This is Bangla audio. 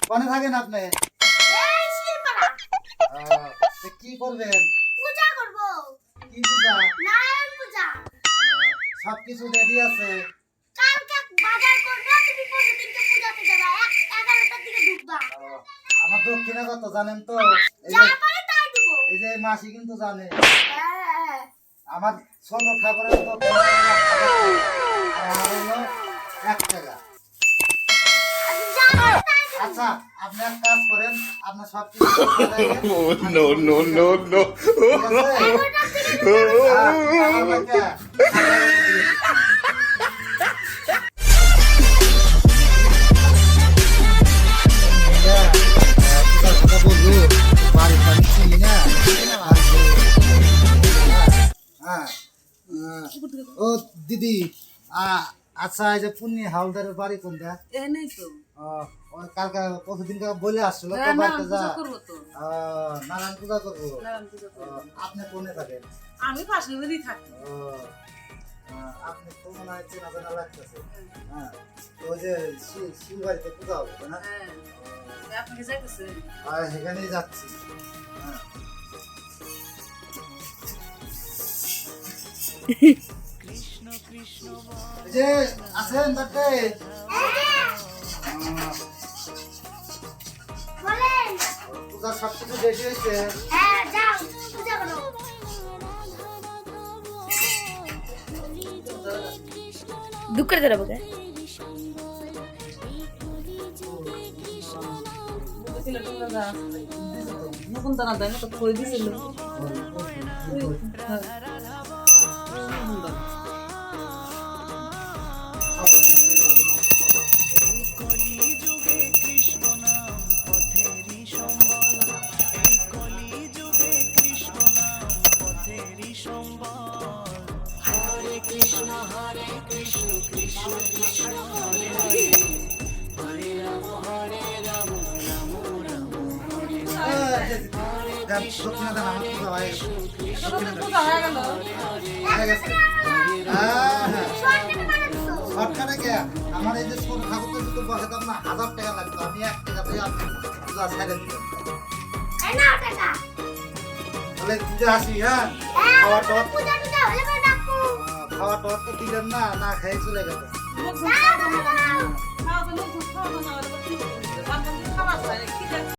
কোনে থাকেন আপনি? কি করবেন? পূজা করব। কি পূজা? নারায়ণ পূজা। সবকিছু রেডি আছে। কালকে বাজার করব, তুমি প্রতিদিনকে পূজাতে যাবা। 11টার দিকে ঢুকবা। আমার দক্ষিণা কত জানেন তো? যা পারে তাই দিব। এই যে মাসি কিন্তু জানে। হ্যাঁ। আমার ছোট ঠাকুরের দক্ষিণা আর হলো 1 টাকা। আচ্ছা আপনি এক কাজ করেন, আপনার সব কিছু নো নো নো নো ও দিদি, আচ্ছা এই যে পুণ্যি হালদারের বাড়ি কোনটা? এনেই তো কালকে কতদিন বলে আসছিল তো বাড়িতে যা নারায়ণ পূজা করবো। আপনি কোনে থাকেন? আমি পাশের বাড়ি থাকি। আপনি তো মনে হয় চেনা জানা লাগতেছে। হ্যাঁ, তো ওই যে শিল বাড়িতে পূজা হবে না? আপনি কি যাইতেছেন? সেখানেই যাচ্ছি। হ্যাঁ যে আছেন বাড়িতে? বলেন। পূজার সব কিছু রেডি হয়েছে? হ্যাঁ যাও পূজা করো। দুঃখ করে দেবো কে? নতুন দানা দেয় না তো খই দিছিল। আমার এই যে ছোট ঠাকুরটা যদি বসাতাম না 1000 টাকা লাগতো, আমি 1 টাকা দিয়ে আপনি পূজা ছেড়ে দিতাম। তাহলে পূজা আসি। হ্যাঁ খাওয়া টক পূজা টুজা হলে পরে ডাকবো। খাওয়া টক তো দিলেন না, না খেয়ে চলে গেল।